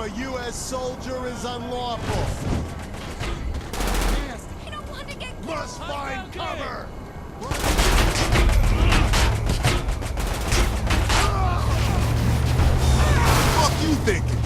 A U.S. soldier is unlawful. I don't want to get Must find cover! What the fuck you thinking?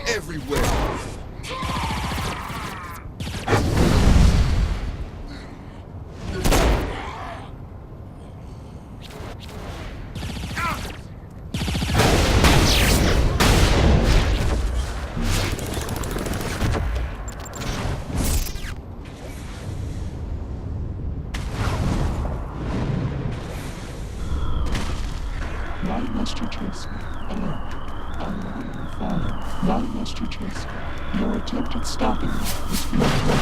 Everywhere. Why must you chase me? Why must you chase me? Your attempt at stopping me is futile.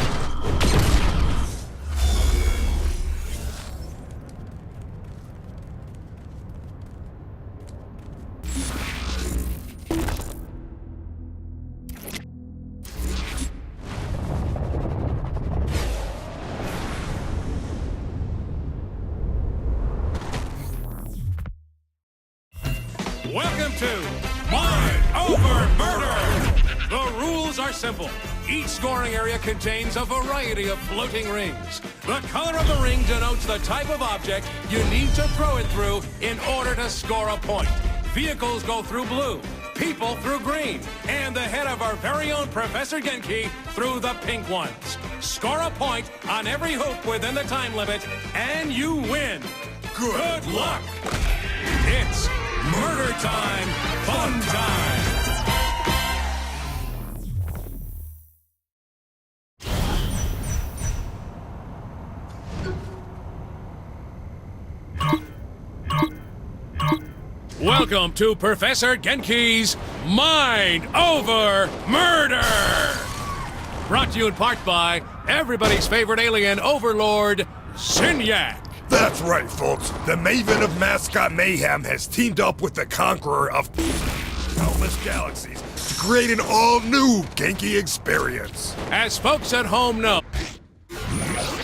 Welcome to Mind Over Murder! The rules are simple. Each scoring area contains a variety of floating rings. The color of the ring denotes the type of object you need to throw it through in order to score a point. Vehicles go through blue, people through green, and the head of our very own Professor Genki through the pink ones. Score a point on every hoop within the time limit, and you win. Good luck! It's Murder Time, Fun Time! Welcome to Professor Genki's Mind Over Murder! Brought to you in part by everybody's favorite alien overlord, Zinyak. That's right, folks. The Maven of Mascot Mayhem has teamed up with the Conqueror of countless galaxies to create an all-new Genki experience. As folks at home know,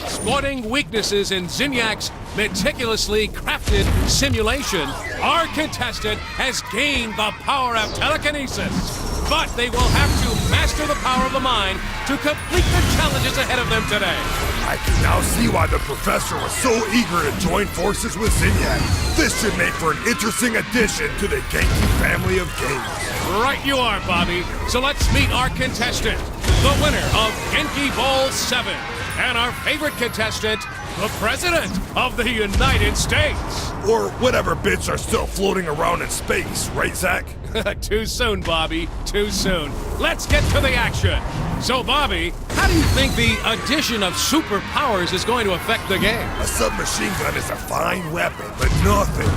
exploiting weaknesses in Zinyak's meticulously crafted simulation, our contestant has gained the power of telekinesis. But they will have to master the power of the mind to complete the challenges ahead of them today. I can now see why the professor was so eager to join forces with Zinyak. This should make for an interesting addition to the Genki family of games. Right you are, Bobby. So let's meet our contestant, the winner of Genki Bowl 7, and our favorite contestant, the President of the United States. Or whatever bits are still floating around in space, right, Zach? Too soon, Bobby. Too soon. Let's get to the action. So, Bobby, how do you think the addition of superpowers is going to affect the game? A submachine gun is a fine weapon, but nothing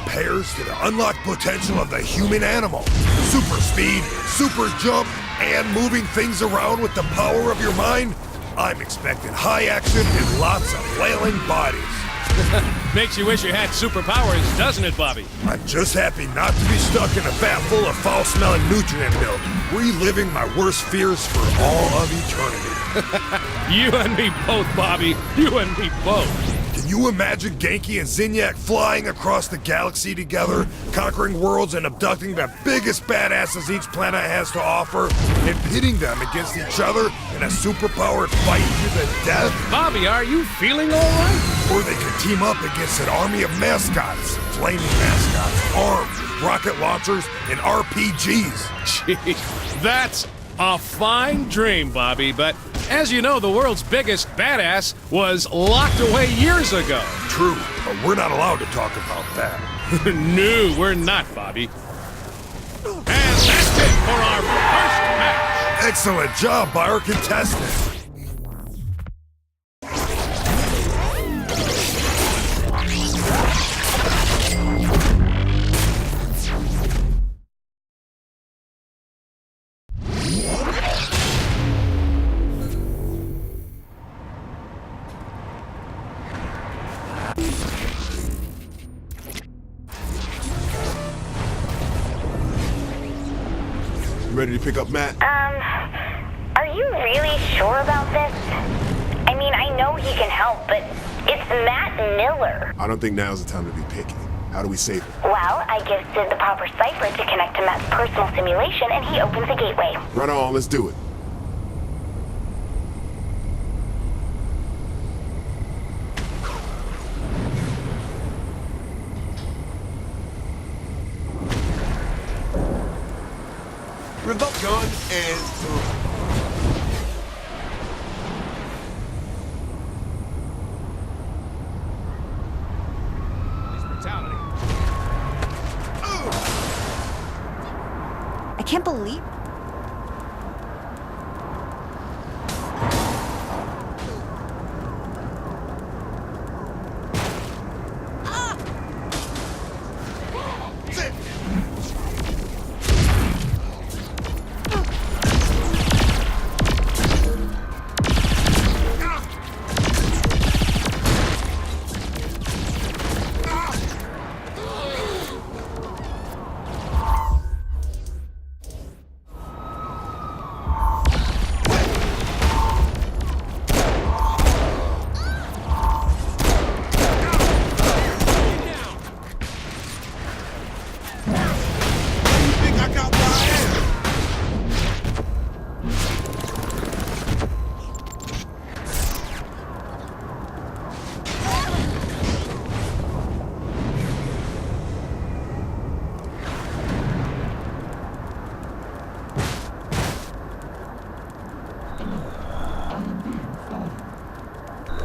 compares to the unlocked potential of the human animal. Super speed, super jump, and moving things around with the power of your mind. I'm expecting high action and lots of flailing bodies. Makes you wish you had superpowers, doesn't it, Bobby? I'm just happy not to be stuck in a vat full of foul-smelling nutrient milk, reliving my worst fears for all of eternity. You and me both, Bobby. You and me both. Can you imagine Genki and Zinyak flying across the galaxy together, conquering worlds and abducting the biggest badasses each planet has to offer, and pitting them against each other in a superpowered fight to the death? Bobby, are you feeling all right? Or they could team up against an army of mascots, flaming mascots, armed with rocket launchers, and RPGs. Gee, that's a fine dream, Bobby, but as you know, the world's biggest badass was locked away years ago. True, but we're not allowed to talk about that. No, we're not, Bobby. And that's it for our first match. Excellent job by our contestant. Ready to pick up Matt? Are you really sure about this? I mean, I know he can help, but it's Matt Miller. I don't think now's the time to be picky. How do we save him? Well, I give Sid the proper cipher to connect to Matt's personal simulation, and he opens a gateway. Right on, let's do it. Revoke gun and I can't believe.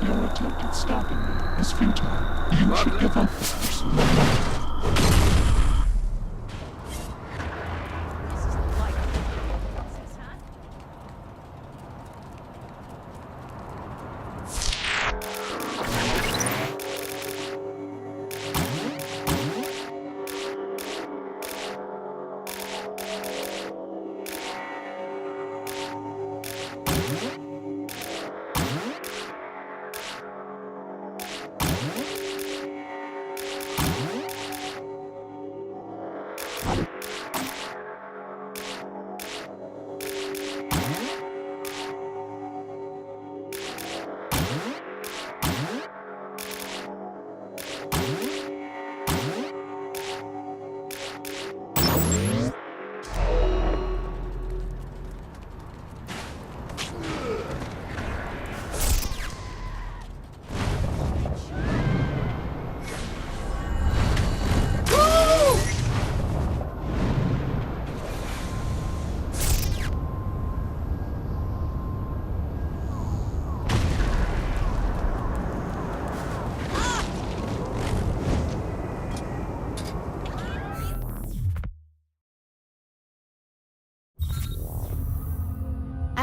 Your attempt at stopping me is futile. You should give up the pursuit.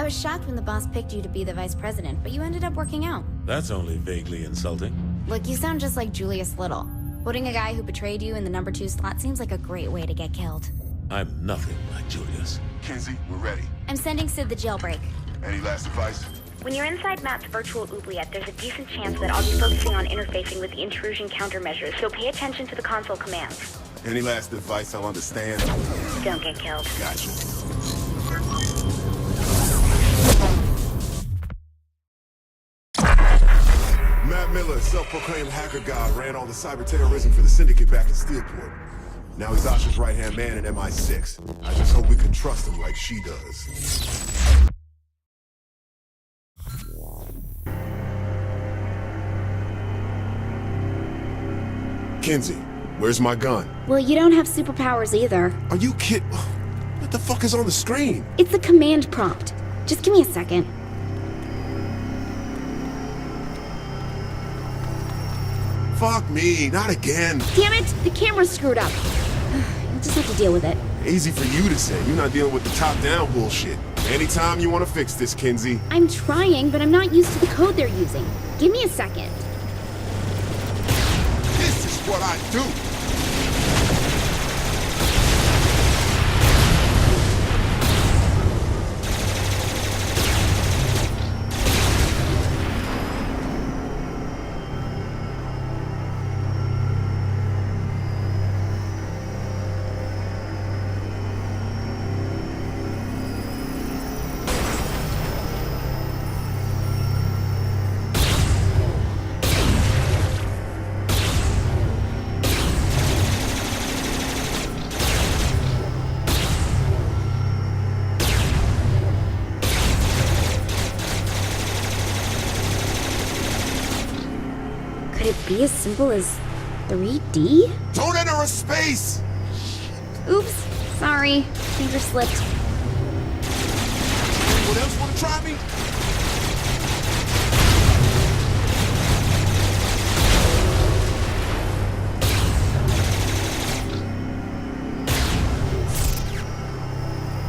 was shocked when the boss picked you to be the vice president, but you ended up working out. That's only vaguely insulting. Look, you sound just like Julius Little. Putting a guy who betrayed you in the number 2 slot seems like a great way to get killed. I'm nothing like Julius. Kinsey, we're ready. I'm sending Sid the jailbreak. Any last advice? When you're inside Matt's virtual oubliette, there's a decent chance that I'll be focusing on interfacing with the intrusion countermeasures, so pay attention to the console commands. Any last advice I'll understand? Don't get killed. Gotcha. Matt Miller, self-proclaimed hacker god, ran all the cyber terrorism for the Syndicate back in Stillport. Now he's Asha's right-hand man in MI6. I just hope we can trust him like she does. Kinsey, where's my gun? Well, you don't have superpowers either. Are you kidding? What the fuck is on the screen? It's a command prompt. Just give me a second. Fuck me, not again. Damn it! The camera's screwed up. You'll just have to deal with it. Easy for you to say. You're not dealing with the top-down bullshit. Anytime you want to fix this, Kinsey. I'm trying, but I'm not used to the code they're using. Give me a second. This is what I do. Could it be as simple as 3D? Don't enter a space! Oops, sorry. Finger slipped. Anyone else want to try me?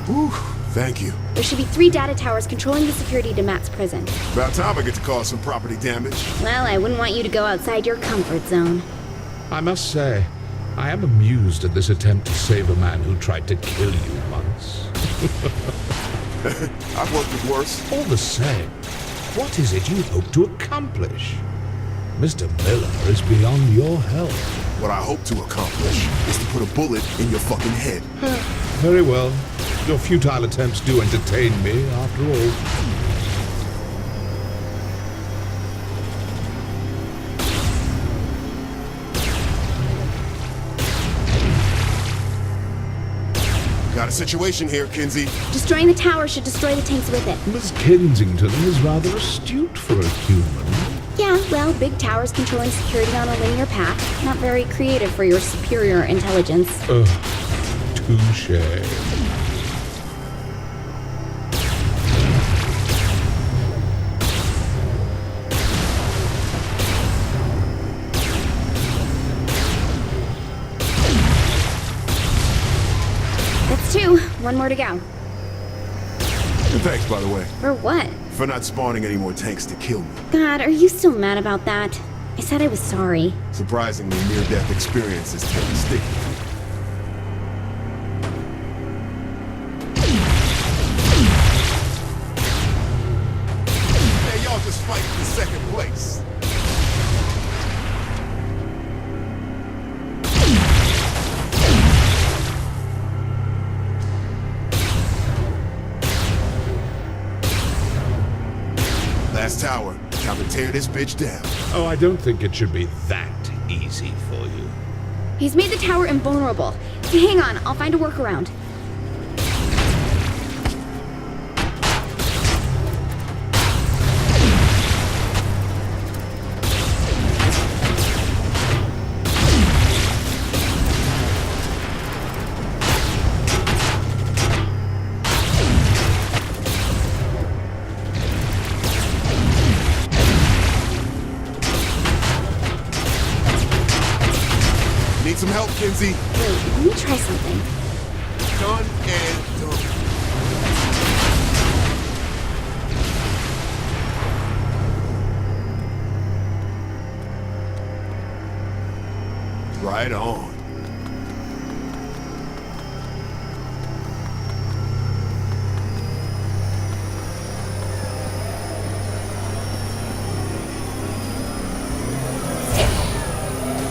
Whew, thank you. There should be 3 data towers controlling the security to Matt's prison. About time I get to cause some property damage. Well, I wouldn't want you to go outside your comfort zone. I must say, I am amused at this attempt to save a man who tried to kill you once. I've worked with worse. All the same, what is it you hope to accomplish? Mr. Miller is beyond your help. What I hope to accomplish is to put a bullet in your fucking head. Very well. Your futile attempts do entertain me, after all. Got a situation here, Kinsey. Destroying the tower should destroy the tanks with it. Miss Kensington is rather astute for a human. Yeah, well, big towers controlling security on a linear path. Not very creative for your superior intelligence. Touche. That's 2. 1 more to go. And thanks, by the way, For what? for not spawning any more tanks to kill me. God, are you still mad about that? I said I was sorry. Surprisingly, near-death experiences tend to stick. Hey, y'all just fight for second place. Last tower. Time to tear this bitch down. Oh, I don't think it should be that easy for you. He's made the tower invulnerable. Hang on, I'll find a workaround. Need some help, Kinsey? Wait, let me try something. Done and done. Right on.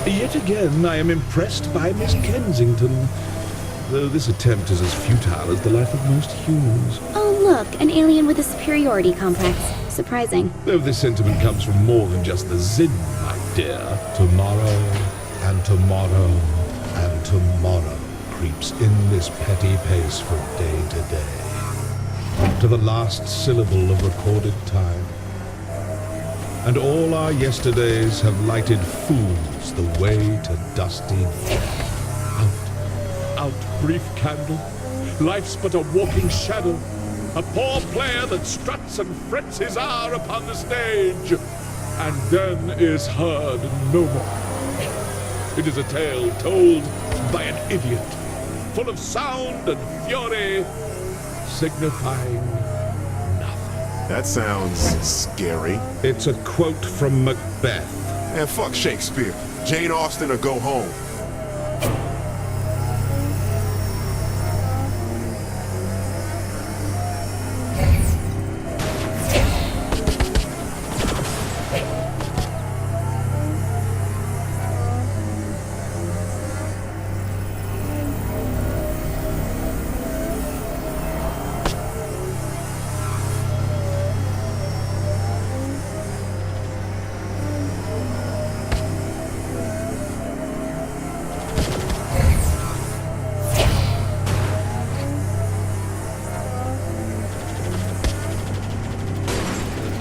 Yet again, I am impressed by Miss Kensington, though this attempt is as futile as the life of most humans. Oh, look, an alien with a superiority complex. Surprising. Though this sentiment comes from more than just the Zin, my dear. Tomorrow, and tomorrow, and tomorrow creeps in this petty pace from day to day, to the last syllable of recorded time. And all our yesterdays have lighted fools the way to dusty death. Out, brief candle. Life's but a walking shadow. A poor player that struts and frets his hour upon the stage, and then is heard no more. It is a tale told by an idiot, full of sound and fury, signifying nothing. That sounds scary. It's a quote from Macbeth. And fuck Shakespeare. Jane Austen or go home.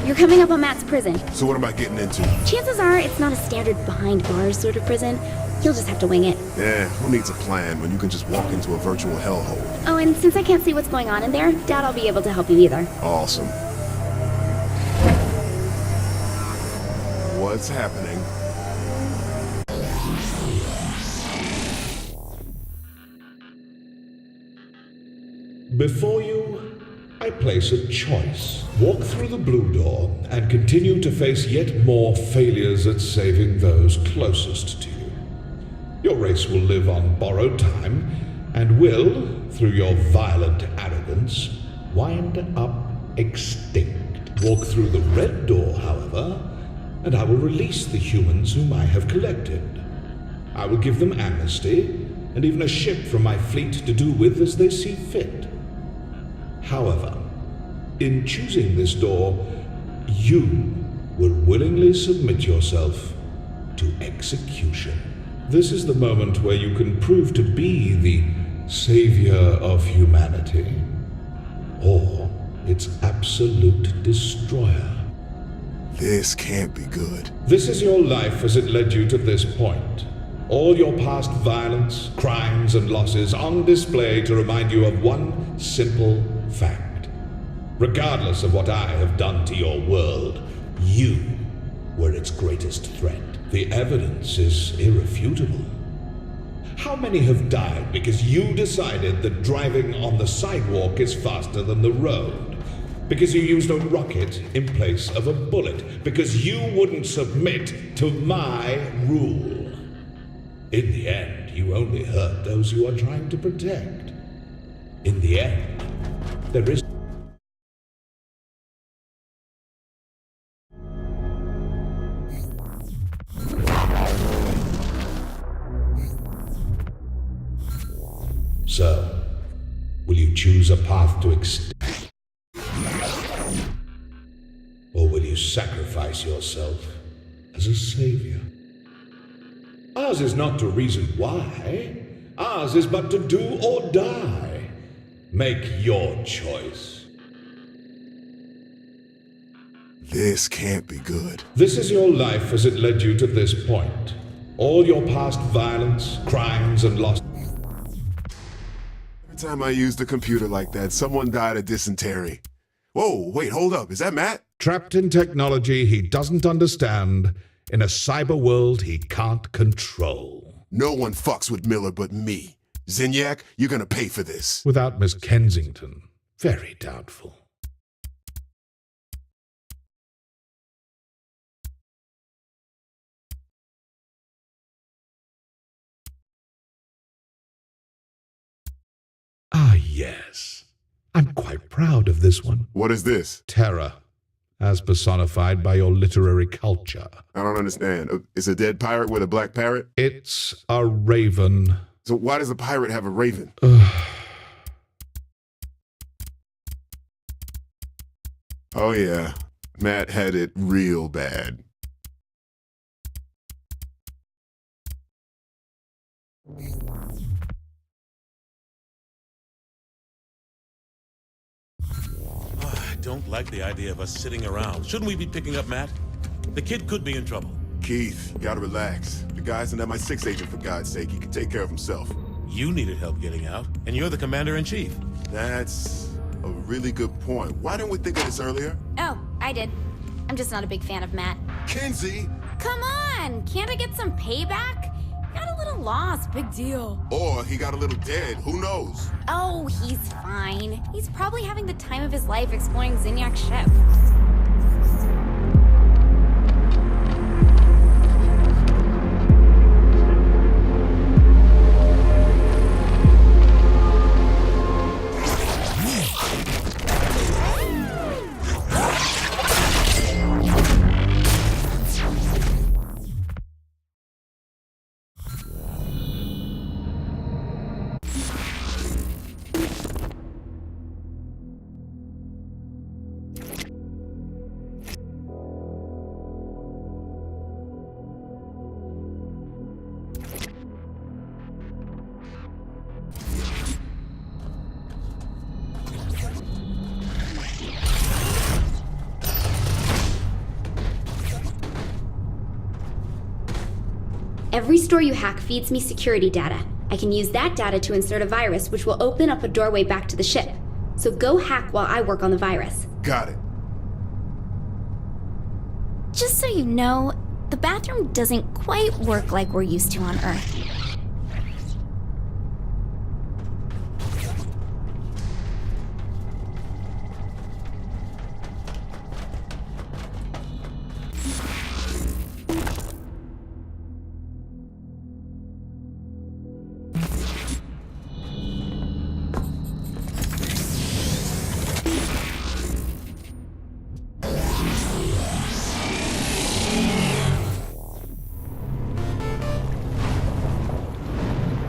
You're coming up on Matt's prison. So what am I getting into? Chances are it's not a standard behind bars sort of prison. You'll just have to wing it. Yeah, who needs a plan when you can just walk into a virtual hellhole? Oh, and since I can't see what's going on in there, doubt I'll be able to help you either. Awesome. What's happening? Before you, I place a choice. Walk through the blue door and continue to face yet more failures at saving those closest to you. Your race will live on borrowed time and will, through your violent arrogance, wind up extinct. Walk through the red door, however, and I will release the humans whom I have collected. I will give them amnesty and even a ship from my fleet to do with as they see fit. However, in choosing this door, you will willingly submit yourself to execution. This is the moment where you can prove to be the savior of humanity, or its absolute destroyer. This can't be good. This is your life as it led you to this point. All your past violence, crimes, and losses on display to remind you of one simple fact. Regardless of what I have done to your world, you were its greatest threat. The evidence is irrefutable. How many have died because you decided that driving on the sidewalk is faster than the road? Because you used a rocket in place of a bullet? Because you wouldn't submit to my rule? In the end, you only hurt those you are trying to protect. In the end, there is So, will you choose a path to extinction? Or will you sacrifice yourself as a savior? Ours is not to reason why. Ours is but to do or die. Make your choice. This can't be good. This is your life as it led you to this point. All your past violence, crimes, and loss. Every time I used a computer like that, someone died of dysentery. Whoa, wait, hold up. Is that Matt? Trapped in technology he doesn't understand, in a cyber world he can't control. No one fucks with Miller but me. Zinyak, you're gonna pay for this. Without Miss Kensington, very doubtful. proud of this one. What is this? Terror, as personified by your literary culture. I don't understand. Is a dead pirate with a black parrot? It's a raven. So why does a pirate have a raven? Oh yeah, Matt had it real bad. I don't like the idea of us sitting around. Shouldn't we be picking up Matt? The kid could be in trouble. Keith, you gotta relax. The guy's an MI6 agent, for God's sake. He can take care of himself. You needed help getting out, and you're the commander-in-chief. That's a really good point. Why didn't we think of this earlier? Oh, I did. I'm just not a big fan of Matt. Kinsey! Come on! Can't I get some payback? Got a little lost, big deal. Or he got a little dead, who knows? Oh, he's fine. He's probably having the time of his life exploring Zinyak's ship. Every store you hack feeds me security data. I can use that data to insert a virus, which will open up a doorway back to the ship. So go hack while I work on the virus. Got it. Just so you know, the bathroom doesn't quite work like we're used to on Earth.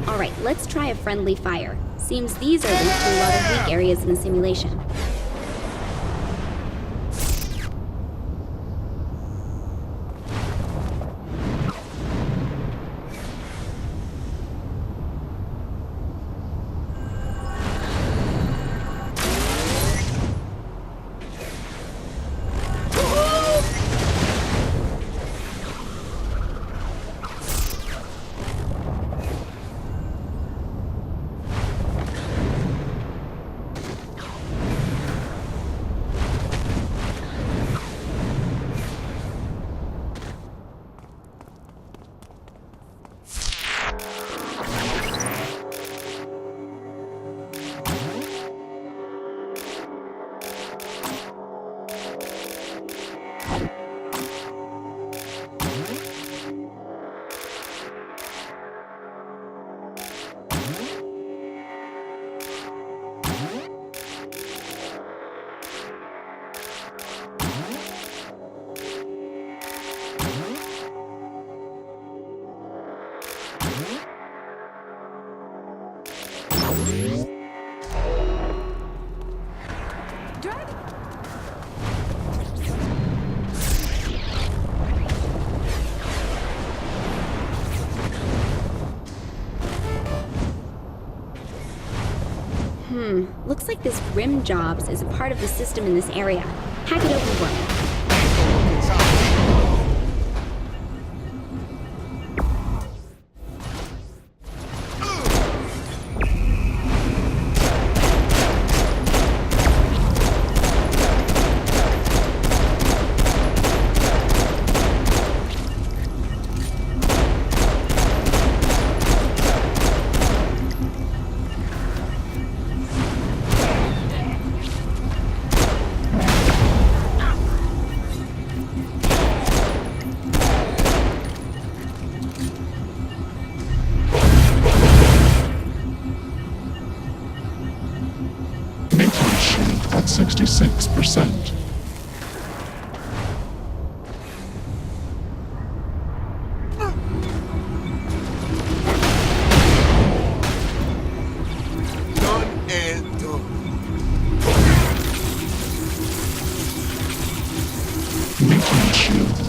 Alright, let's try a friendly fire. Seems these are linked to a lot of weak areas in the simulation. Looks like this rim jobs is a part of the system in this area. Hack it open for me.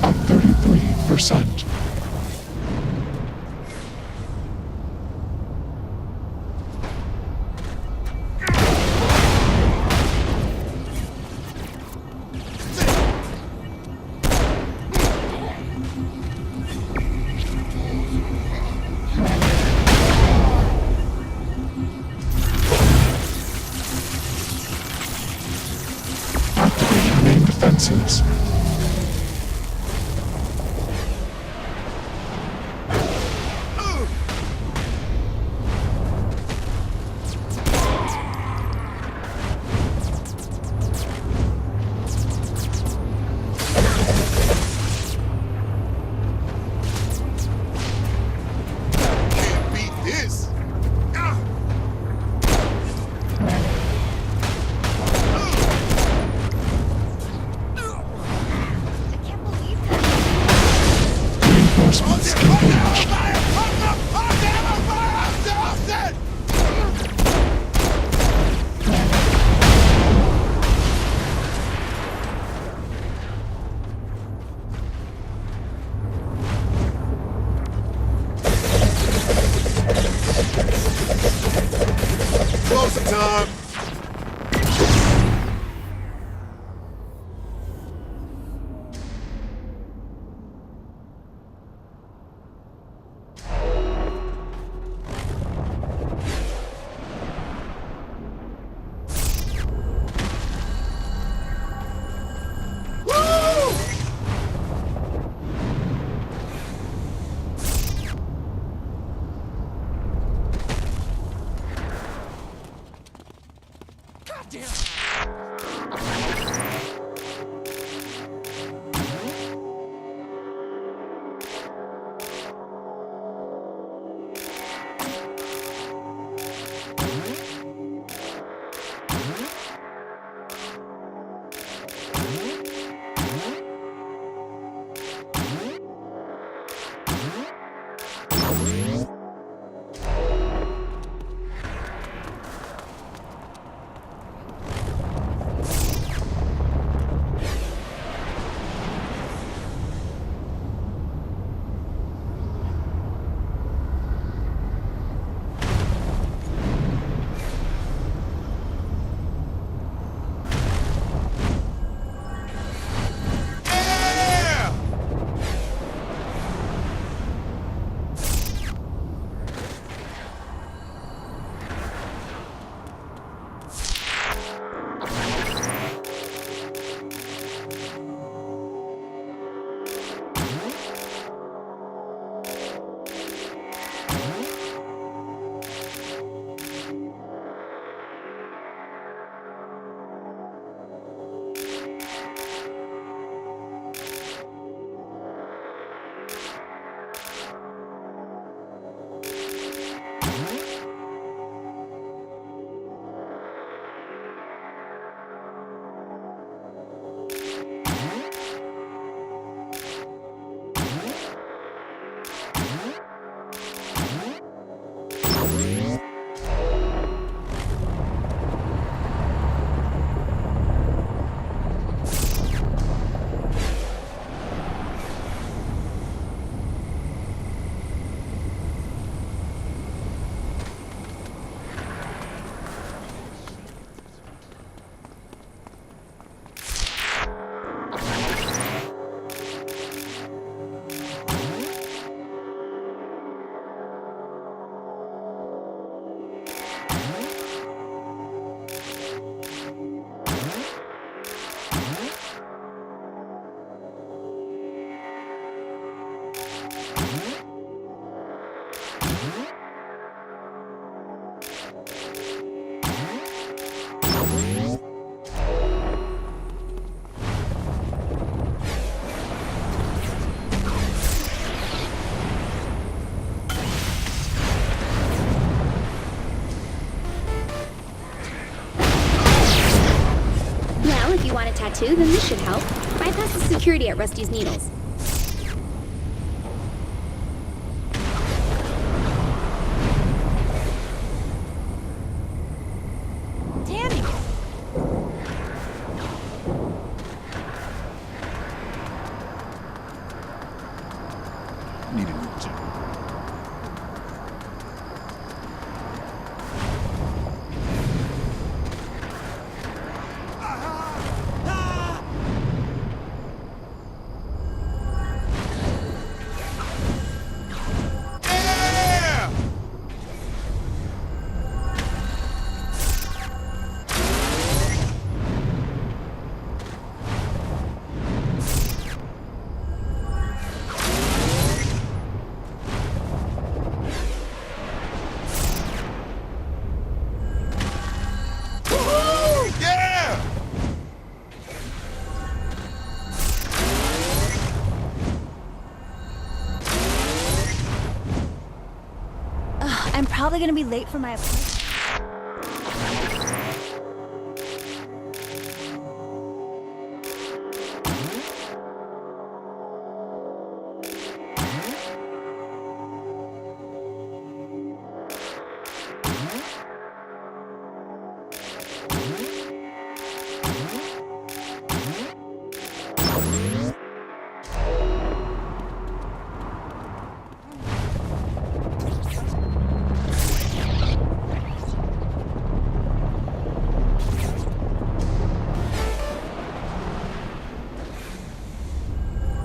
at 33%. Activating main defenses. Can't beat this. I can't believe this. Reinforcements engaged. Closing time. want a tattoo, then this should help. Bypass the security at Rusty's Needles. Danny! probably gonna be late for my appointment.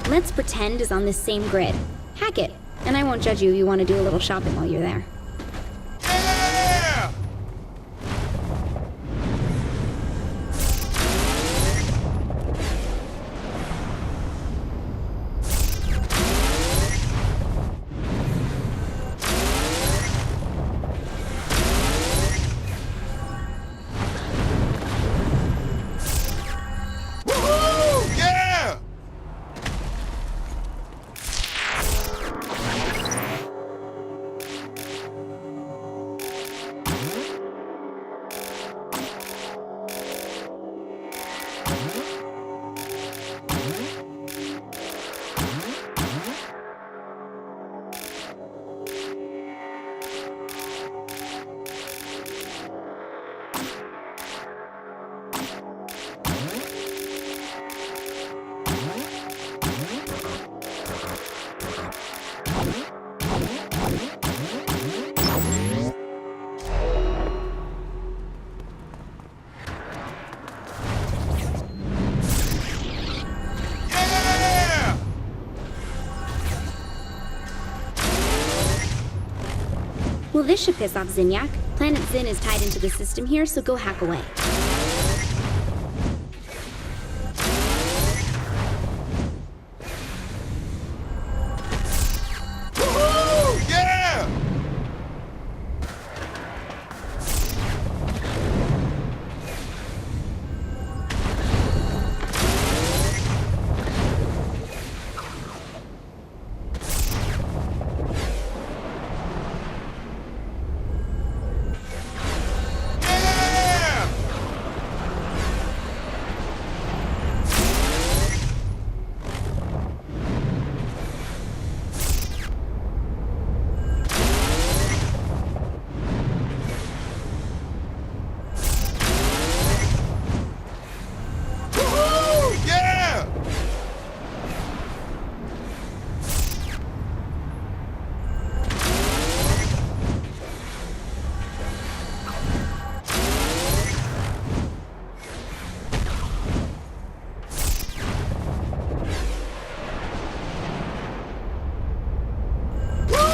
Let's pretend is on this same grid. Hack it, and I won't judge you if you want to do a little shopping while you're there. Yeah! Woohoo! Yeah! Yeah! Well, this should piss off Zinyak. Planet Zin is tied into the system here, so go hack away. Woohoo! Yeah! Yeah! Woohoo! Yeah! Woo!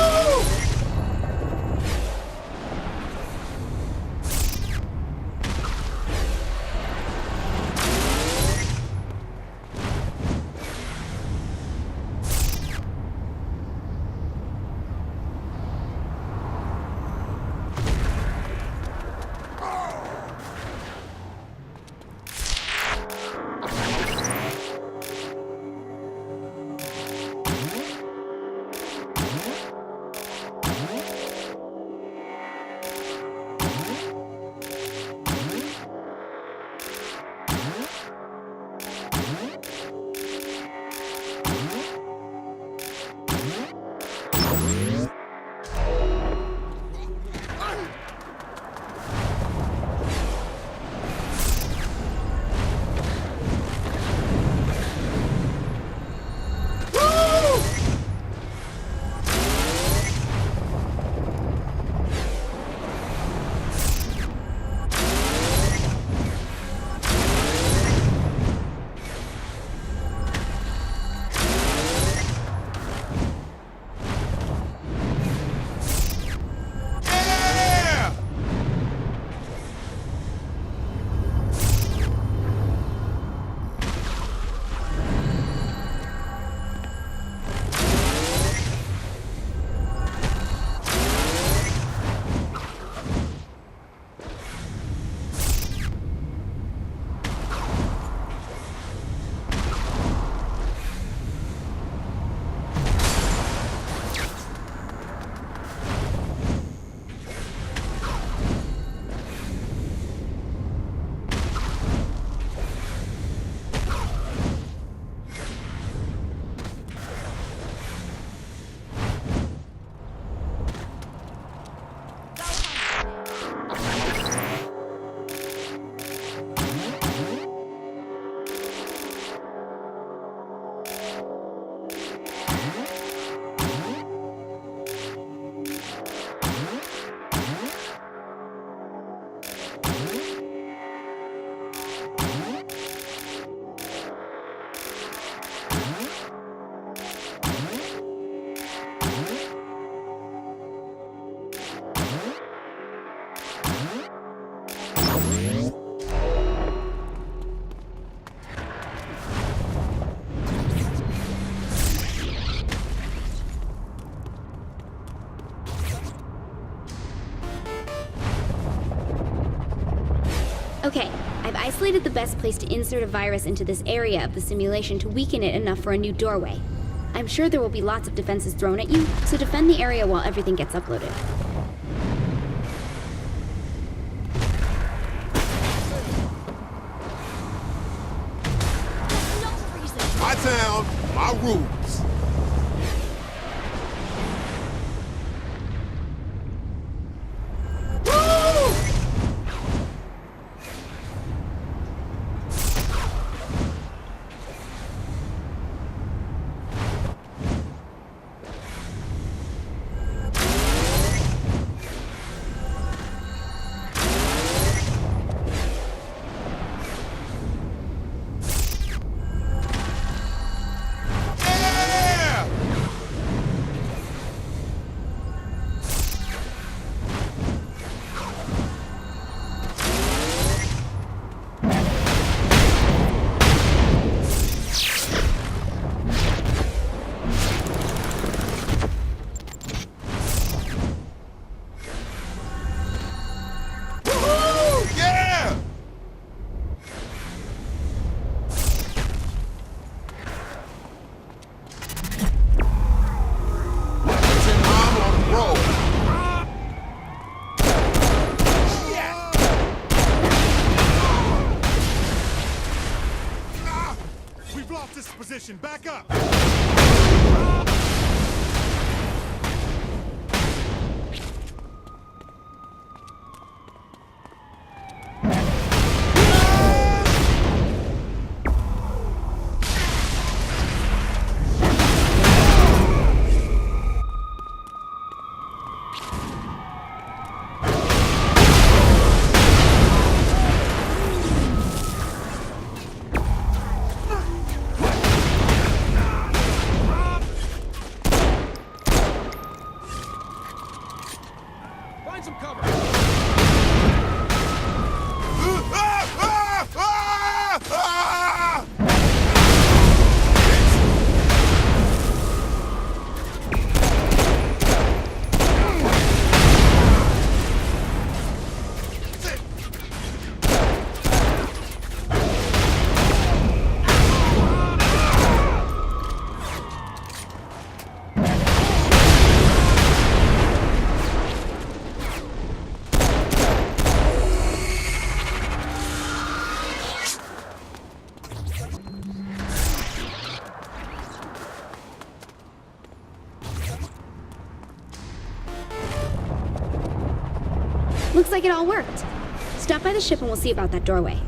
Woo! Okay, I've isolated the best place to insert a virus into this area of the simulation to weaken it enough for a new doorway. I'm sure there will be lots of defenses thrown at you, so defend the area while everything gets uploaded. My town, my rules. Back up! Looks like it all worked. Stop by the ship and we'll see about that doorway.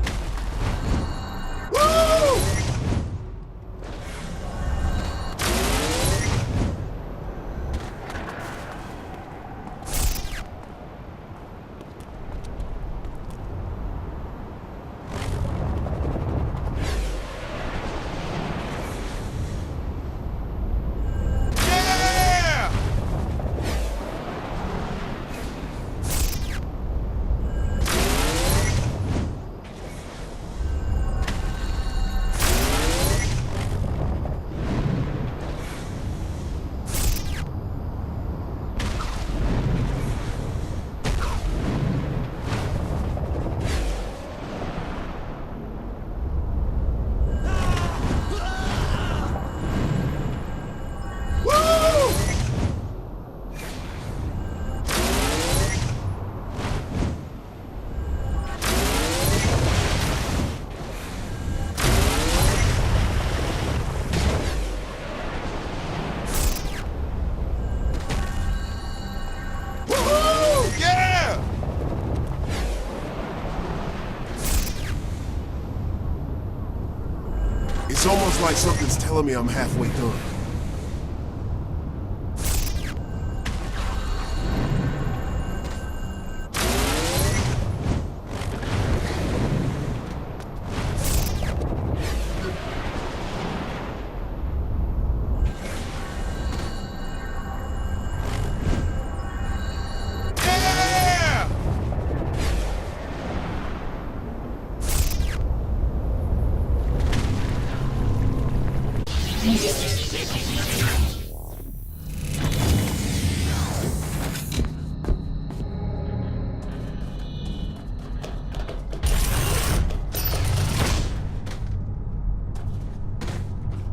It's almost like something's telling me I'm halfway done.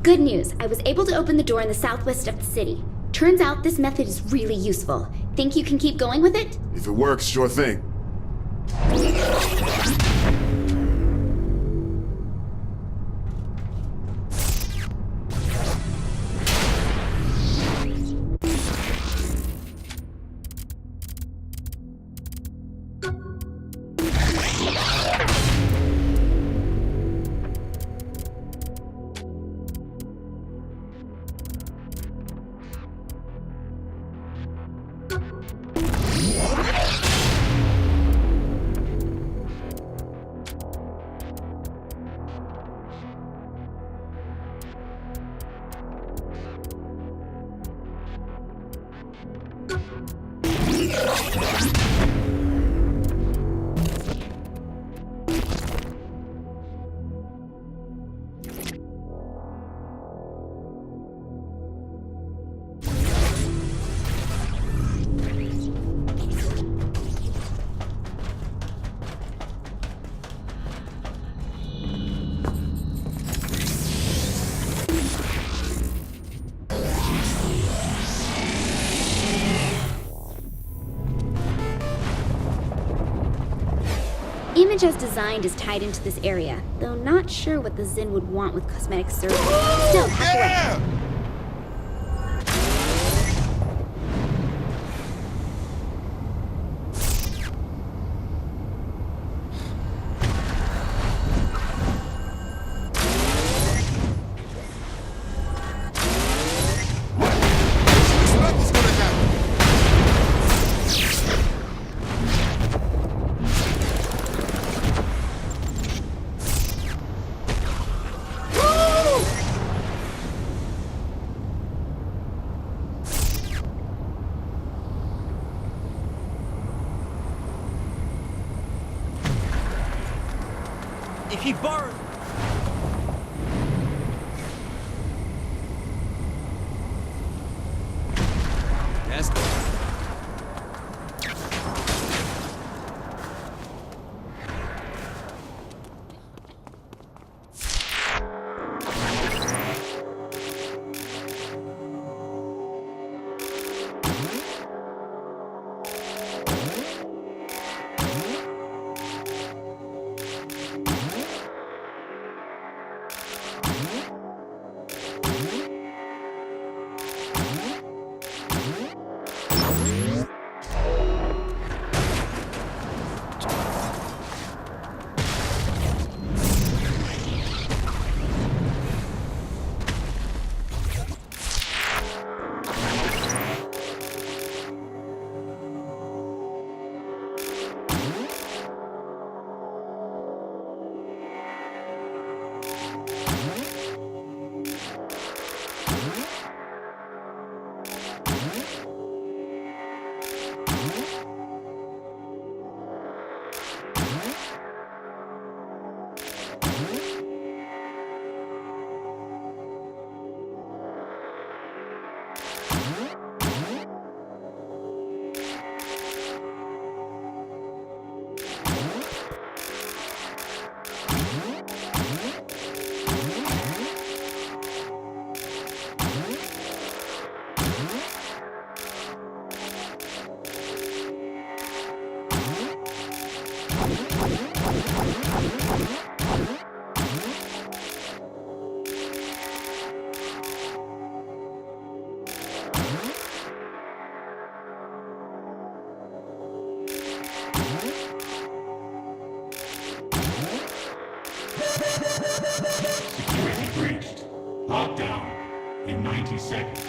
Good news, I was able to open the door in the southwest of the city. Turns out this method is really useful. Think you can keep going with it? If it works, sure thing. Image as designed is tied into this area, though not sure what the Zin would want with cosmetic surgery. Still, hack away. If he borrowed... Yes. Security breached. Lockdown in 90 seconds.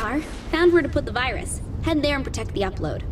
are. Found where to put the virus. Head there and protect the upload.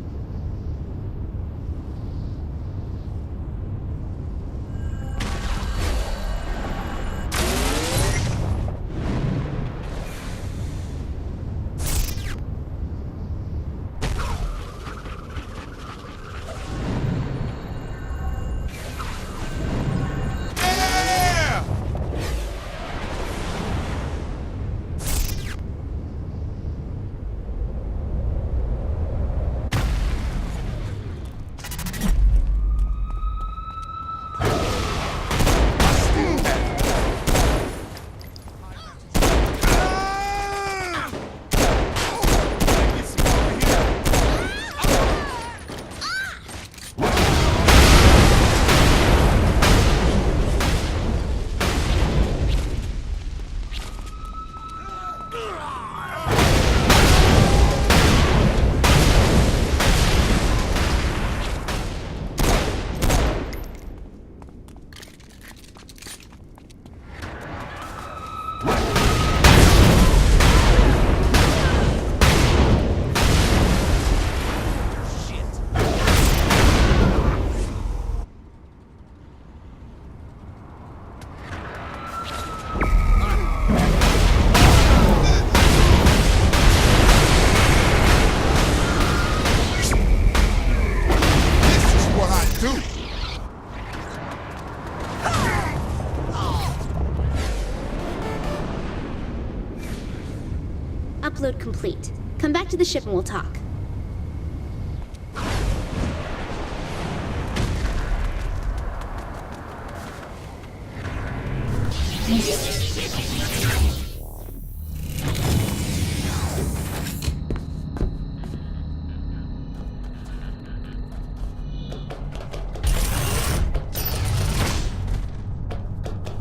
Upload complete. Come back to the ship and we'll talk.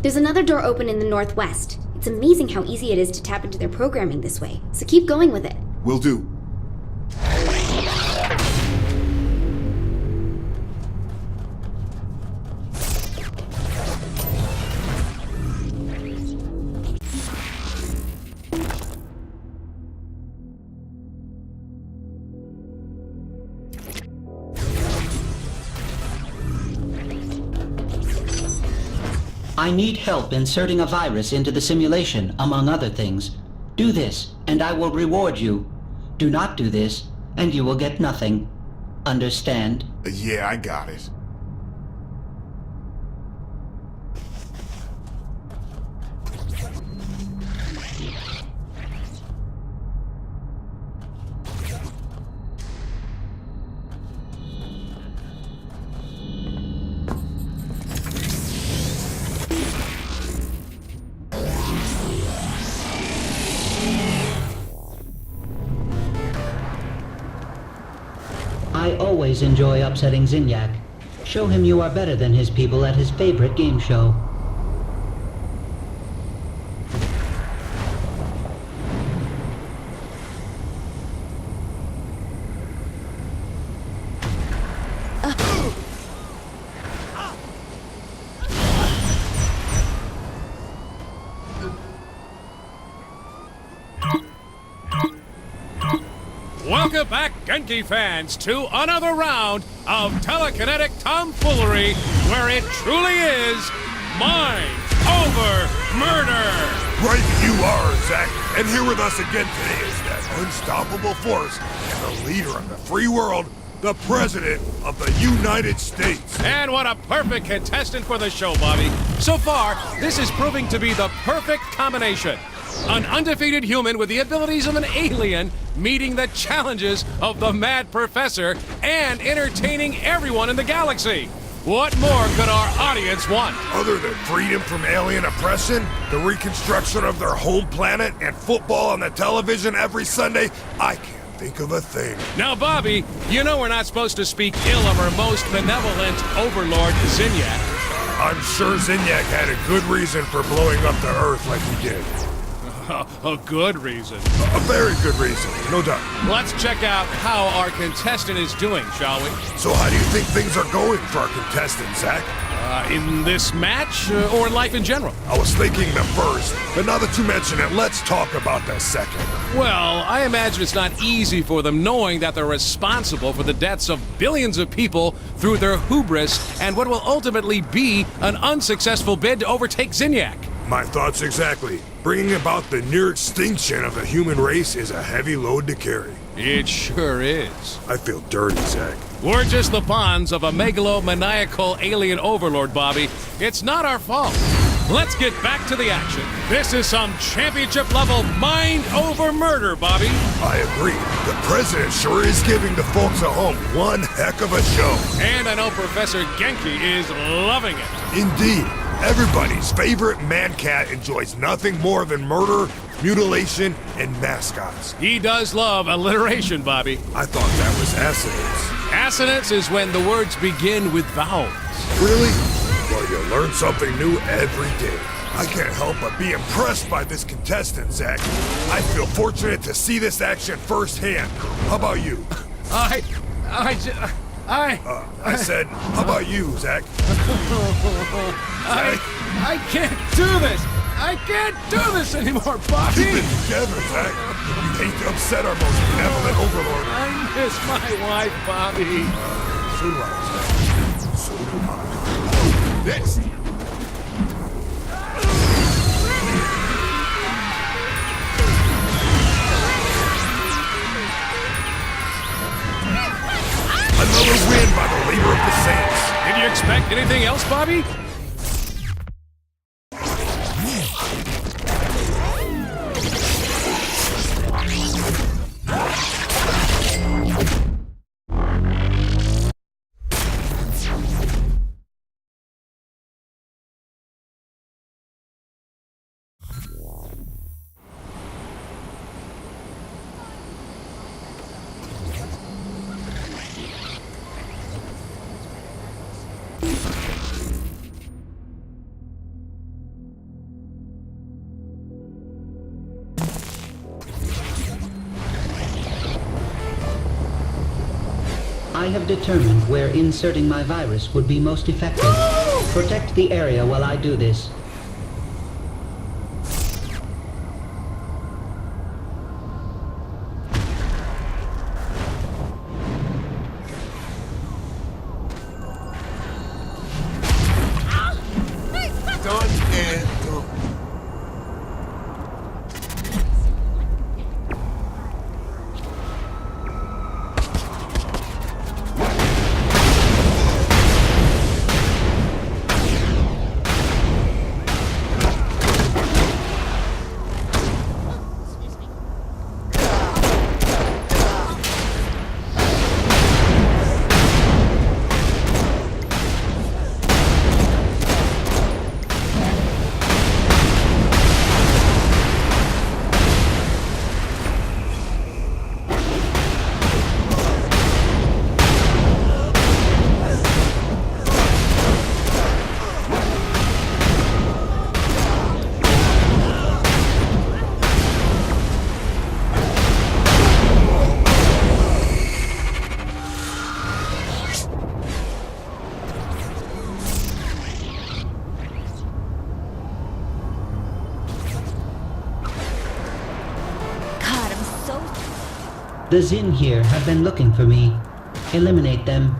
There's another door open in the northwest. It's amazing how easy it is to tap into their programming this way, so keep going with it. Will do. I need help inserting a virus into the simulation, among other things. Do this, and I will reward you. Do not do this, and you will get nothing. Understand? Yeah, I got it. I always enjoy upsetting Zinyak. Show him you are better than his people at his favorite game show. Welcome back, Genki fans, to another round of telekinetic tomfoolery where it truly is mind over murder. Right you are, Zach. And here with us again today is that unstoppable force and the leader of the free world, the President of the United States. And what a perfect contestant for the show, Bobby. So far, this is proving to be the perfect combination. An undefeated human with the abilities of an alien meeting the challenges of the mad professor and entertaining everyone in the galaxy. What more could our audience want? Other than freedom from alien oppression, the reconstruction of their home planet, and football on the television every Sunday, I can't think of a thing. Now, Bobby, you know we're not supposed to speak ill of our most benevolent overlord, Zinyak. I'm sure Zinyak had a good reason for blowing up the Earth like he did. A good reason. A very good reason, no doubt. Let's check out how our contestant is doing, shall we? So how do you think things are going for our contestant, Zach? In this match, or in life in general? I was thinking the first, but now that you mention it, let's talk about the second. Well, I imagine it's not easy for them knowing that they're responsible for the deaths of billions of people through their hubris and what will ultimately be an unsuccessful bid to overtake Zinyak. My thoughts exactly. Bringing about the near extinction of the human race is a heavy load to carry. It sure is. I feel dirty, Zach. We're just the pawns of a megalomaniacal alien overlord, Bobby. It's not our fault. Let's get back to the action. This is some championship-level mind-over-murder, Bobby. I agree. The president sure is giving the folks at home one heck of a show. And I know Professor Genki is loving it. Indeed. Everybody's favorite man-cat enjoys nothing more than murder, mutilation, and mascots. He does love alliteration, Bobby. I thought that was assonance. Assonance is when the words begin with vowels. Really? Well, you learn something new every day. I can't help but be impressed by this contestant, Zach. I feel fortunate to see this action firsthand. How about you? I said, how about you, Zach? I can't do this! I can't do this anymore, Bobby! Keep it together, Zach. We hate to upset our most benevolent overlord. I miss my wife, Bobby. So do I, Zach. So do I. Next! Another win by the labor of the saints. Did you expect anything else, Bobby? I have determined where inserting my virus would be most effective. Protect the area while I do this. Done and done. The Zin here have been looking for me. Eliminate them.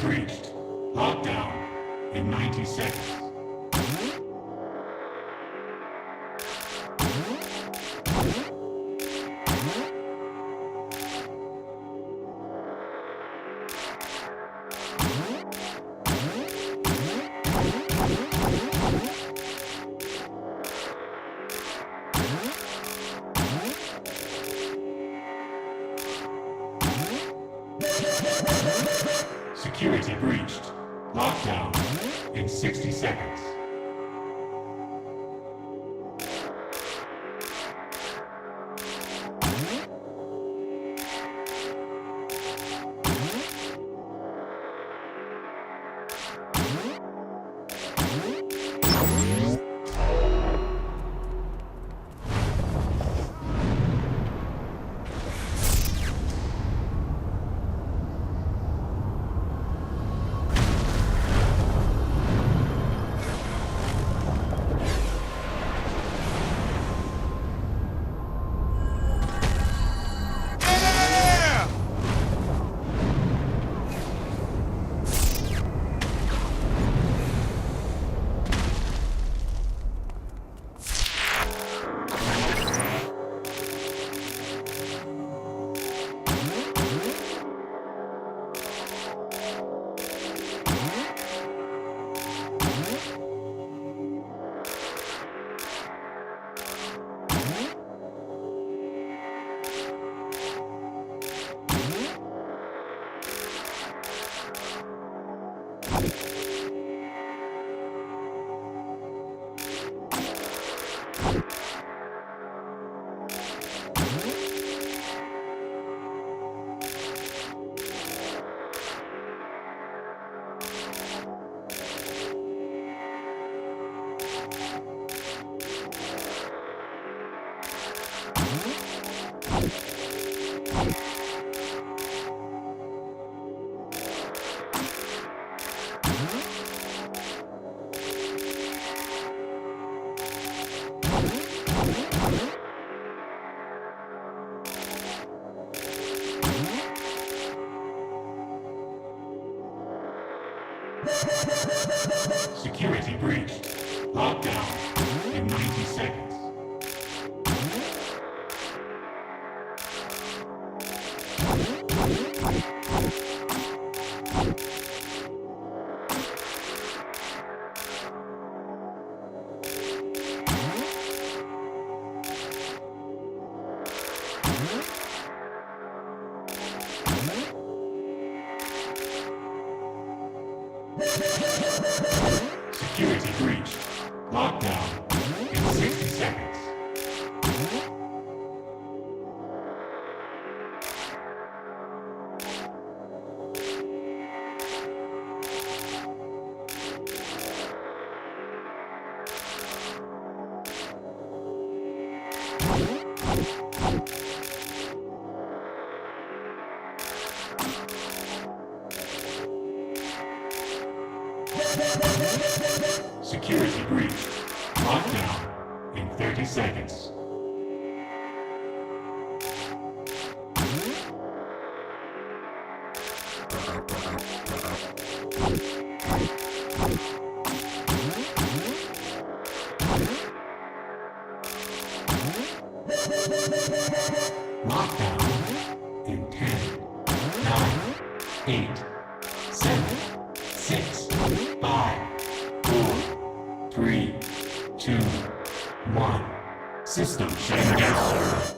Breached. Lockdown in 90 seconds. Security breached. Lockdown in 60 seconds. Security breached. Lockdown in 90 seconds. Security breached. Lockdown in 60 seconds. Security breached. Lockdown in 30 seconds. Lockdown in 10, 9, 8, 7, 6, 5, 4, 3, 2, 1. System shutting down.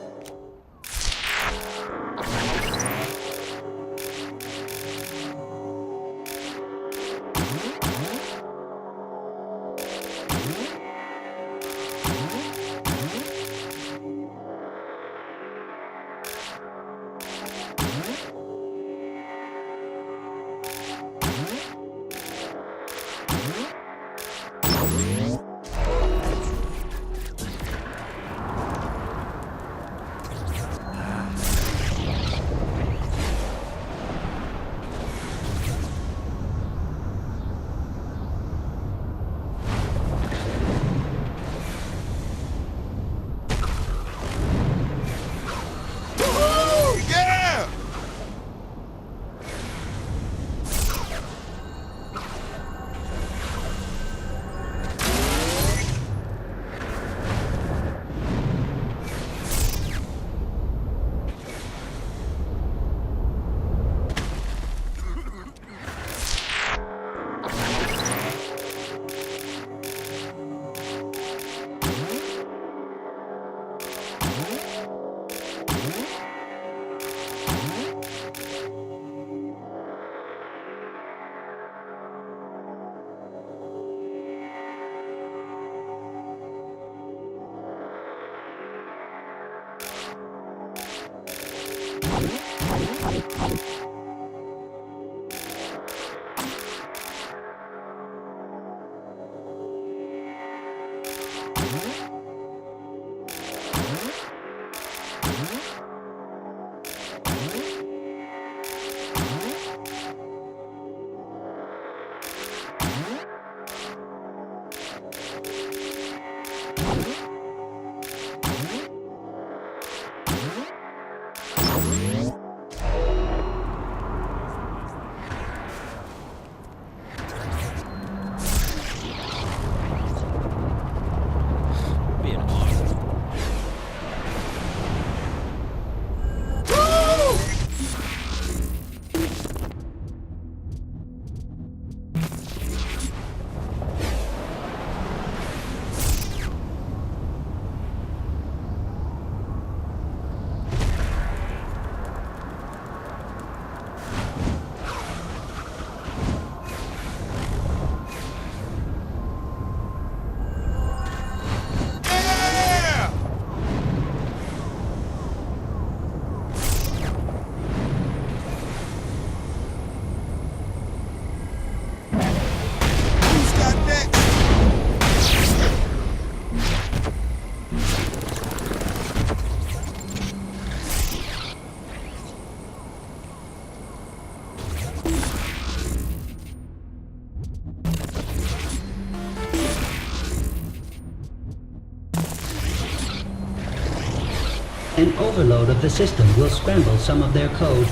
An overload of the system will scramble some of their code.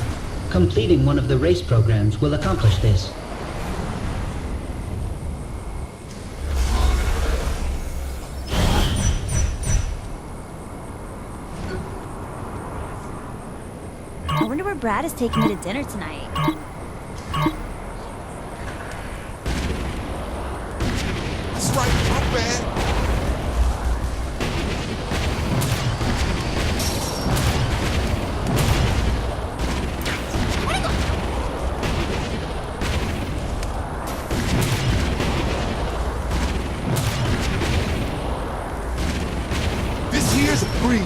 Completing one of the race programs will accomplish this. I wonder where Brad is taking me to dinner tonight. That's right, my bad. This here's a breeze.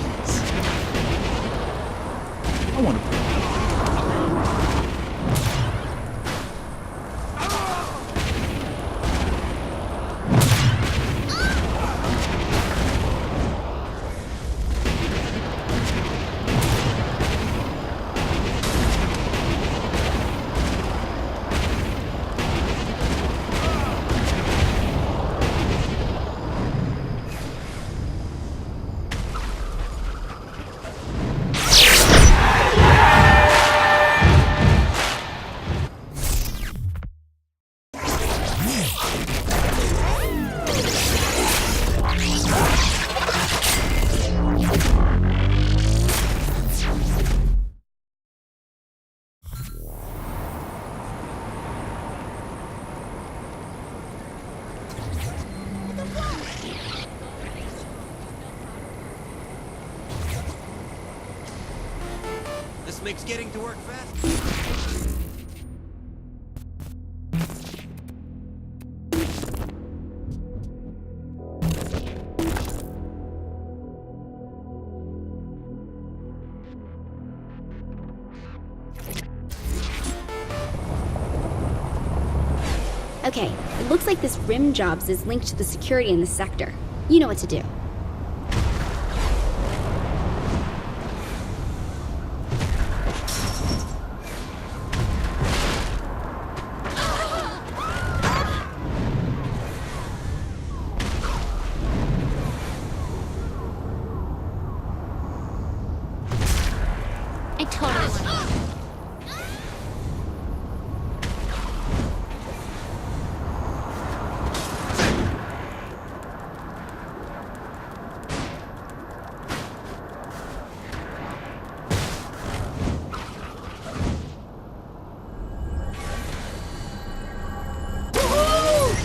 I want to. This makes getting to work fast. Okay, it looks like this rim jobs is linked to the security in the sector. You know what to do. I totally want to.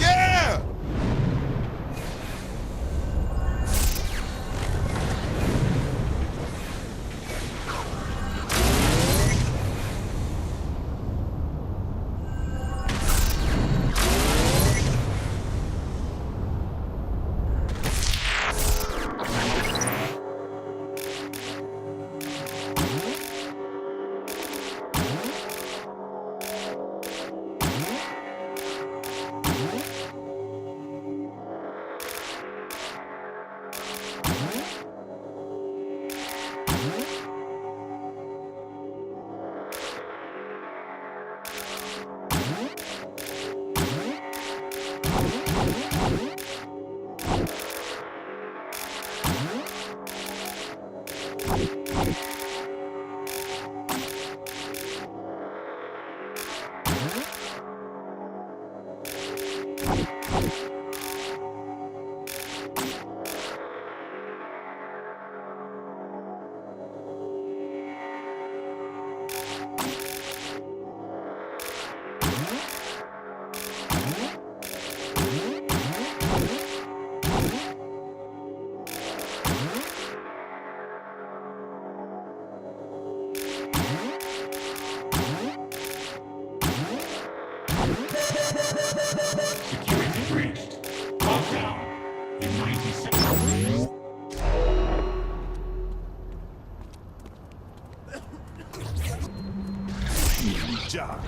Yeah! Security breached. Lockdown in 90 seconds. Job.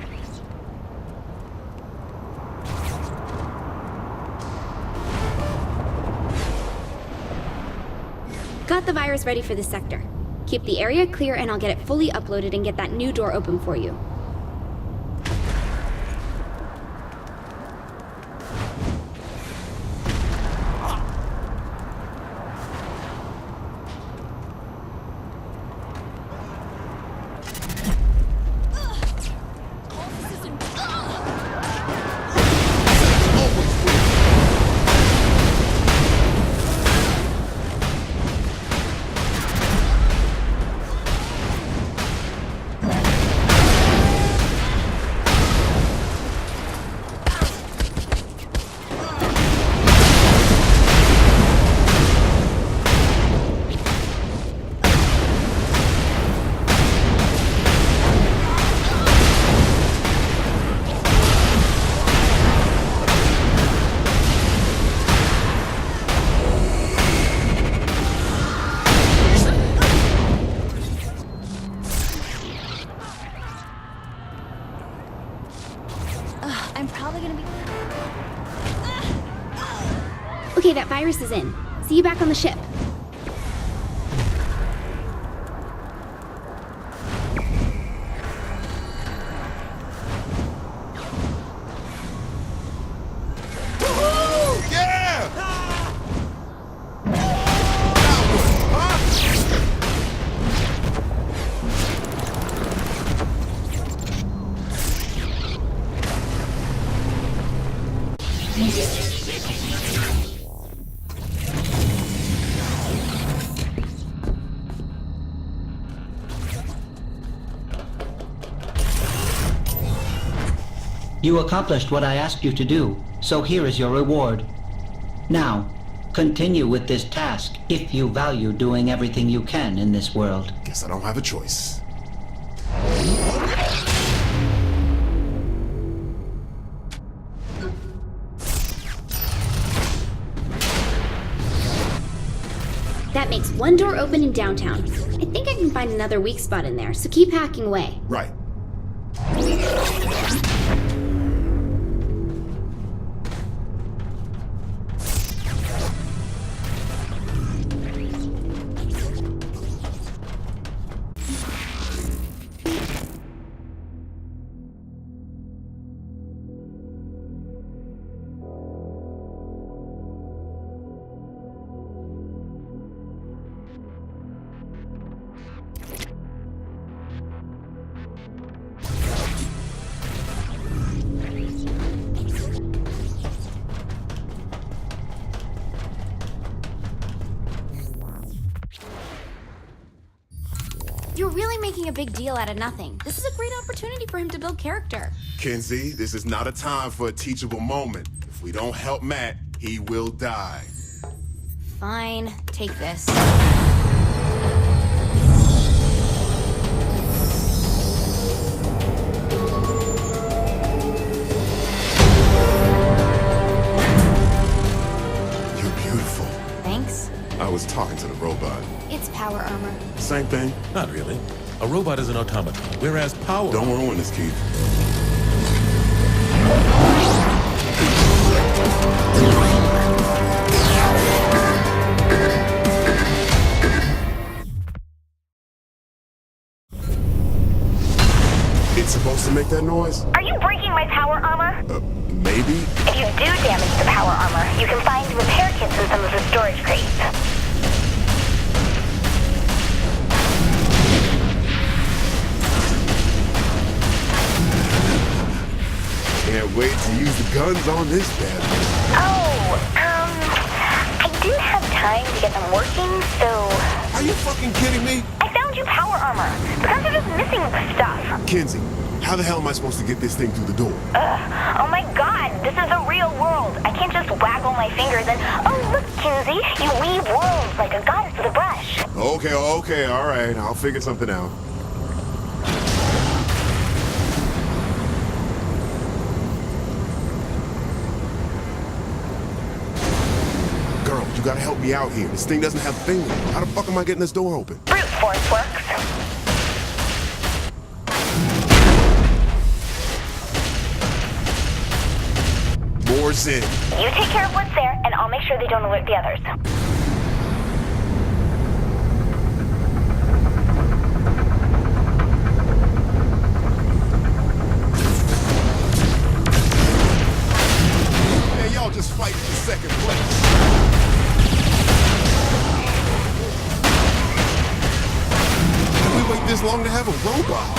Got the virus ready for the sector. Keep the area clear and I'll get it fully uploaded and get that new door open for you. I'm probably gonna be... Okay, that virus is in. See you back on the ship. You accomplished what I asked you to do, so here is your reward. Now, continue with this task if you value doing everything you can in this world. Guess I don't have a choice. That makes one door open in downtown. I think I can find another weak spot in there, so keep hacking away. Right. You're really making a big deal out of nothing. This is a great opportunity for him to build character. Kenzie, this is not a time for a teachable moment. If we don't help Matt, he will die. Fine, take this. You're beautiful. Thanks. I was talking to the robot. It's power armor. Same thing. Not really. A robot is an automaton, whereas power... Don't ruin this, Keith. It's supposed to make that noise? Are you breaking my power armor? Maybe? If you do damage the power armor, you can find repair kits in some of the storage crates. Can't wait to use the guns on this bad boy. I didn't have time to get them working, so... Are you fucking kidding me? I found you power armor. The guns are just missing stuff. Kenzie, how the hell am I supposed to get this thing through the door? Oh my god, this is the real world. I can't just waggle my fingers and... Oh, look, Kinsey, you weave worlds like a goddess with a brush. Okay, all right. I'll figure something out. Girl, you gotta help me out here. This thing doesn't have a finger. How the fuck am I getting this door open? Brute force works. More's in. You take care of what's there, and I'll make sure they don't alert the others. Man, y'all just fight for second place. Did we wait this long to have a robot?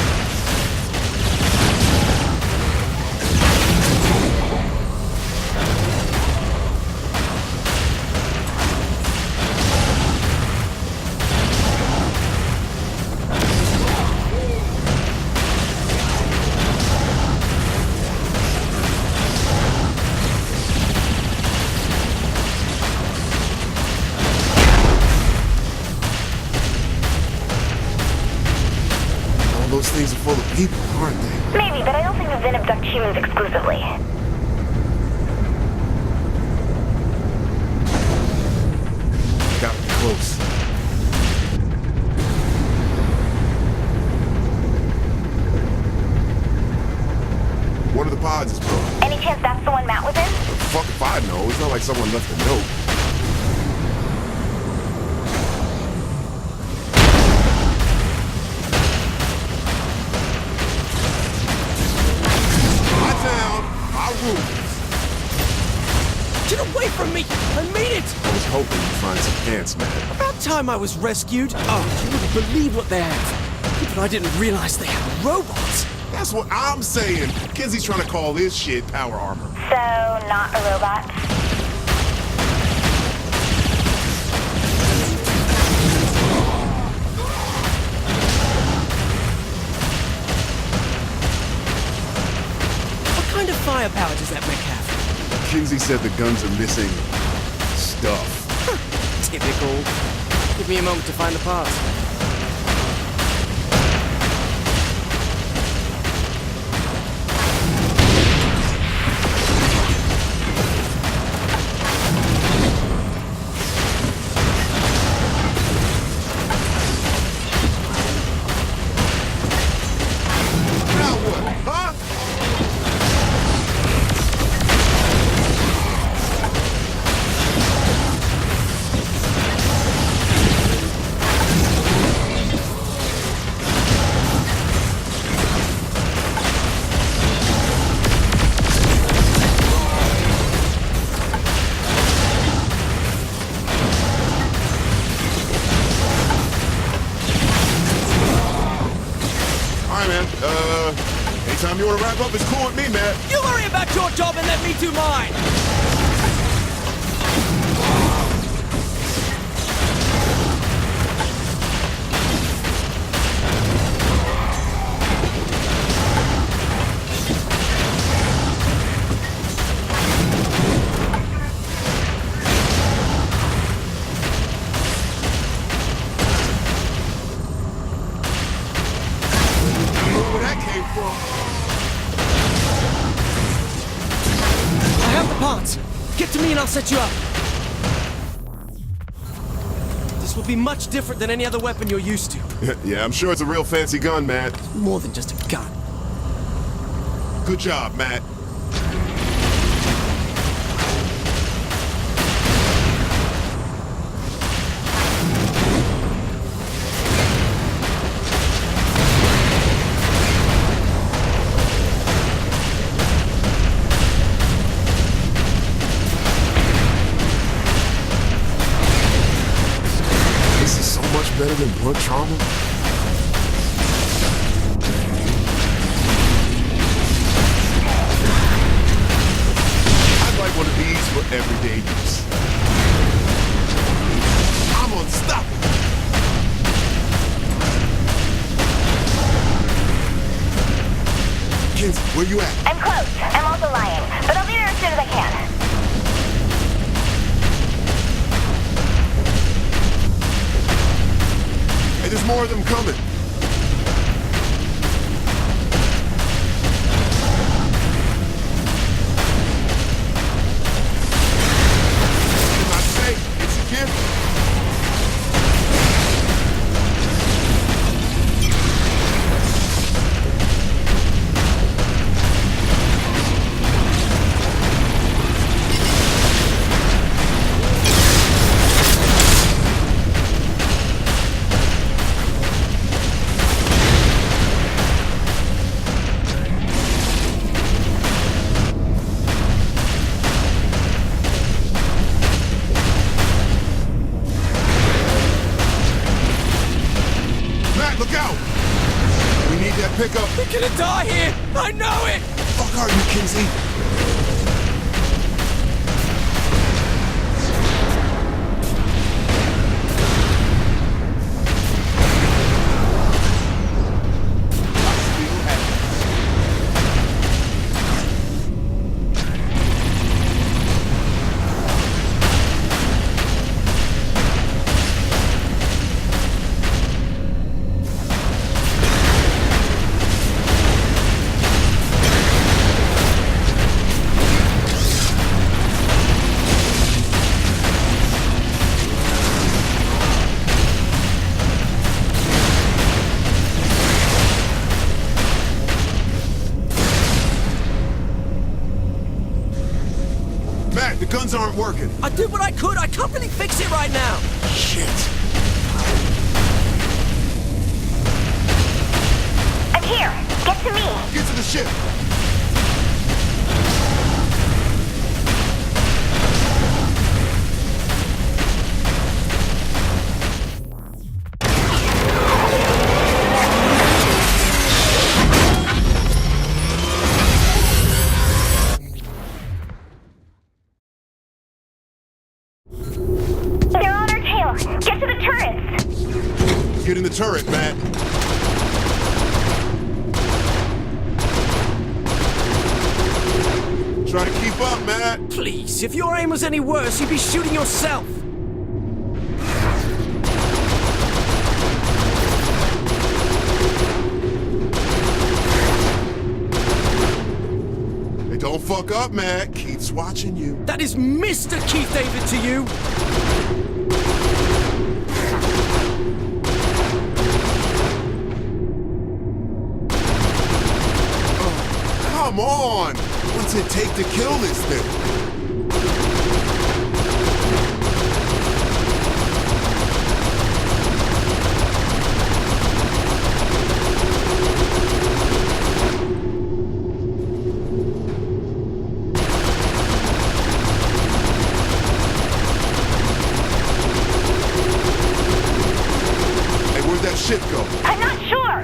Those things are full of people, aren't they? Maybe, but I don't think the Vin abduct humans exclusively. Gotta be close. One of the pods is broken. Any chance that's the one Matt was in? Fuck if I know. It's not like someone left a note. My town, my rules. Get away from me! I made it! I was hoping you'd find some pants, man. About time I was rescued. Oh, you wouldn't believe what they have. But I didn't realize they had robots. That's what I'm saying. Kenzie's trying to call this shit power armor. So, not a robot? What kind of firepower does that mech have? Kenzie said the guns are missing stuff. Typical. Give me a moment to find the parts. Now what, huh? All right, man. Anytime you want to wrap up, it's cool with me, man. You worry about your job and let me do mine! Where that came from? I have the parts. Get to me and I'll set you up. This will be much different than any other weapon you're used to. Yeah, I'm sure it's a real fancy gun, man. More than just a gun. Good job, Matt. This is so much better than blunt trauma. I'd like one of these for everyday use. I'm unstoppable. Kenzie, where you at? I'm close. I'm also lying, but I'll be there as soon as I can. Hey, there's more of them coming. It's not safe. It's a gift. Matt, look out! We need that pickup. We're gonna die here! I know it! Fuck are you, Kenzie? Mac, the guns aren't working. I did what I could. I can't really fix it right now. Shit. I'm here. Get to me. Get to the ship. They're on our tail. Get to the turrets. Get in the turret, Matt. Try to keep up, Matt. Please, if your aim was any worse, you'd be shooting yourself. Hey, don't fuck up, Matt. Keith's watching you. That is Mr. Keith David to you. Come on! What's it take to kill this thing? Hey, where'd that ship go? I'm not sure.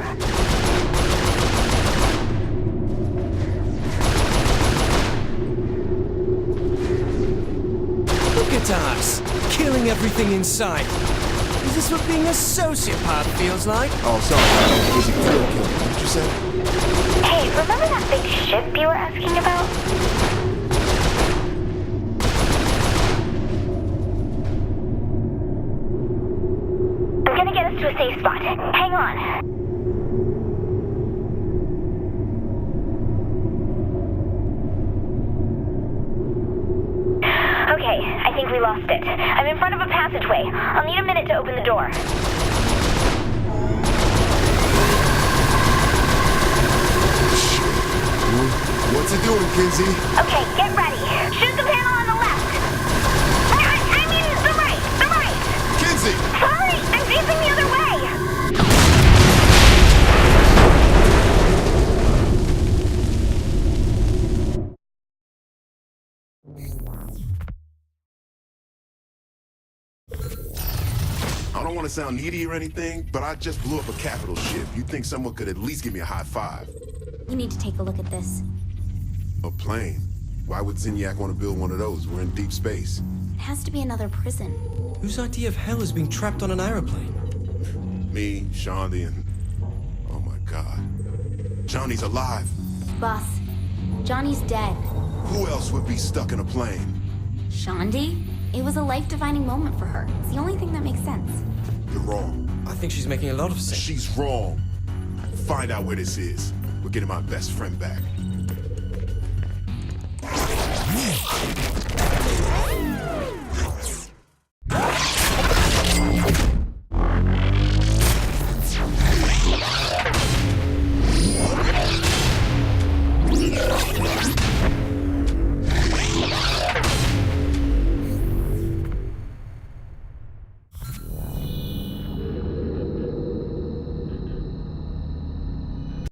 Look at us, killing everything in sight. Is this what being a sociopath feels like? Oh, sorry. Was it thrill killing? What did you say? Hey, remember that big ship you were asking about? I'm gonna get us to a safe spot. Hang on. Okay, I think we lost it. I'm in front of a passageway. I'll need a minute to open the door. What's it doing, Kinsey? Okay, get ready. Shoot the panel on the left. I mean, the right. The right. Kinsey! Sorry, I'm facing the other way. I don't want to sound needy or anything, but I just blew up a capital ship. You'd think someone could at least give me a high five. We need to take a look at this. A plane? Why would Zinyak want to build one of those? We're in deep space. It has to be another prison. Whose idea of hell is being trapped on an aeroplane? Me, Shaundi, and... oh my god. Johnny's alive. Boss, Johnny's dead. Who else would be stuck in a plane? Shaundi? It was a life-defining moment for her. It's the only thing that makes sense. You're wrong. I think she's making a lot of sense. She's wrong. Find out where this is. We're getting my best friend back.